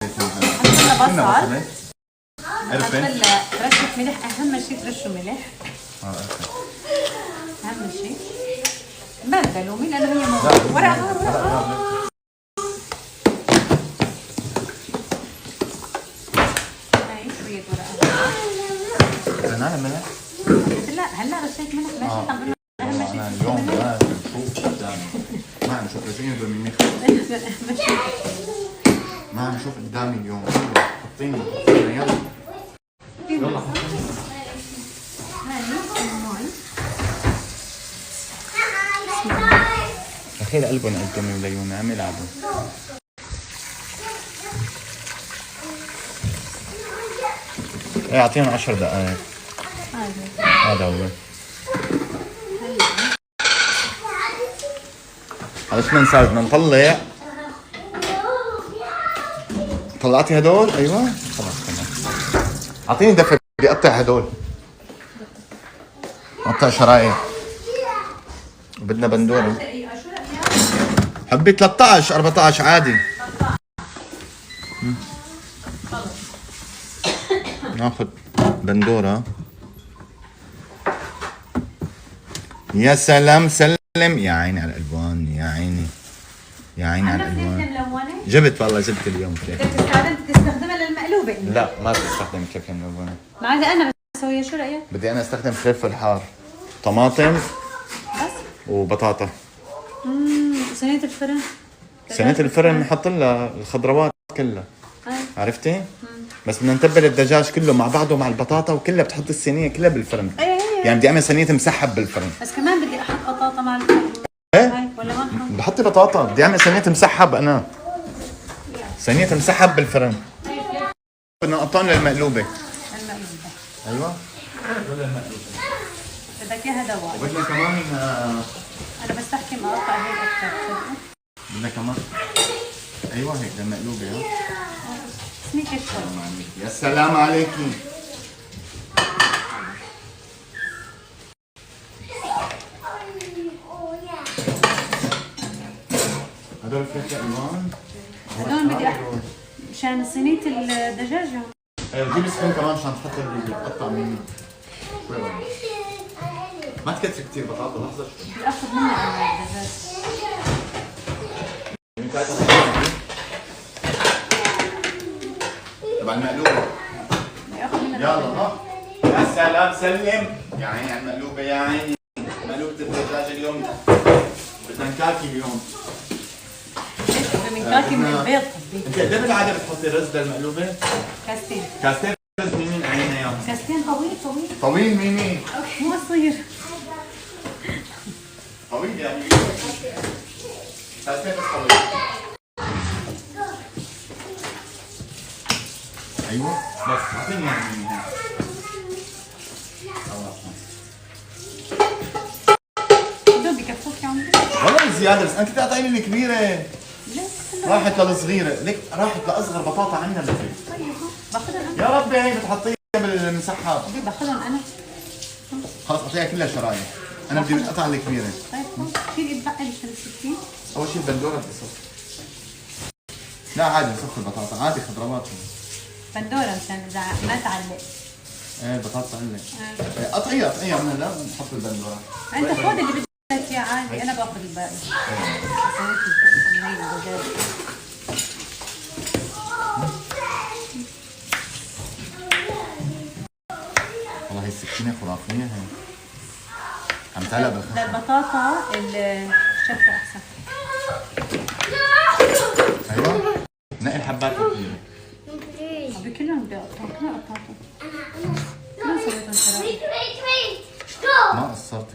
حطينا بصل، قرفة، رشة ملح. أهم شيء ترشوا ملح. أهم شيء ما تلومي لأنه هي موجودة. ورقها هاي شوية ورقها. أنا ملح؟ لا هلا رشيت ملح ماشي. طب أهم شيء اليوم ما بشوف قدامي، ما عم شوف رجعيني بالمنيخ، ما عم شوف قدامي اليوم. حطيني يلا يلا أخير قلبهم قدامي وليوني عم يلعبوا. ايه اعطيهم 10 دقائق. هذا هو. هذا شو صار؟ بدنا نطلع. طلعتي هدول؟ ايوه خلاص تمام. اعطيني دفة بدي اقطع هدول. اقطع شرايح. بدنا بندورة. حبي 13 14 عادي. ناخذ بندورة. يا سلام سلم. يا عيني على الالوان، يا عيني يا عيني على الالوان. جبت والله جبت اليوم كيك. بدك تستخدمها للمقلوبة؟ لا ما بدي استخدم كيك ملونة. ما عاد انا بسويها. شو رايك؟ بدي انا استخدم فلفل حار، طماطم بس وبطاطا. صينية الفرن. صينية الفرن بنحط لها الخضروات كلها. عرفتي؟ بس بدنا نتبل الدجاج كله مع بعضه مع البطاطا وكلها. بتحط الصينية كلها بالفرن. يعني بدي اعمل صينية مسحب بالفرن. بس كمان بدي احط بطاطا مع الفرن. ايه ولا ما احط؟ بحطي بطاطا. بدي اعمل صينية مسحب انا. صينية مسحب بالفرن. بدنا نقطعهم للمقلوبة. المقلوبة. ايوه. بدك اياها دواء. وبدنا كمان انا بستحكم اقطع هيك اكثر. بدنا كمان ايوه هيك للمقلوبة. ها سميكة شوي. يا سلام عليكي. هدول فلفل الوان. هدول بدي مشان صينية الدجاج. ايوه جيبي سكين كمان عشان تحط اللي بتقطع مني. ما تكتري كثير بطاطا. لحظة شوي. بدي اخذ منها انا الدجاج. تبع المقلوبة. بدي اخذ منها. يلا ها. يا سلام سلم. يا عيني على المقلوبة يا عيني. مقلوبة الدجاج اليوم بدنا نكاكي اليوم. من كاكي من البيض. انت قد ايه بالعاده بتحطي رز للمقلوبه؟ كاستين. كاستين رز مين عينها يا كاستين طويل طويل. طويل ميمي. مو قصير. طويل يعني كاستين رز طويل. ايوه بس اعطيني اياها ميمي هيك. هدول بكفوك يا عمري؟ والله زياده بس انت تعطيني الكبيره. لا راحت للصغيره، ليك راحت لاصغر بطاطا عندنا بالبيت. طيب باخذها انا. يا ربي هي بتحطيها بالمسحب. باخذهم انا. خلص اعطيها كلها شرايح. انا بدي القطعه الكبيره. طيب شيل يتبقى لي 60. اول شيء البندوره بدي صف. لا عادي صف البطاطا عادي خضروات. بندوره مشان اذا ما تعلق. ايه البطاطا تعلق. قطعيها من هلا ونحط البندوره. انت خذ اللي بدك اياه عادي. انا باخذ الباقي. والله هي السكينه خرافيه هي. عم تعلق بالخشب. للبطاطا الشفه احسن. ايوه نقي الحبات الكبيره. كلهم بيقطعوا. كلهم قطعتهم. كلهم سويتهم شرايح. ما قصرت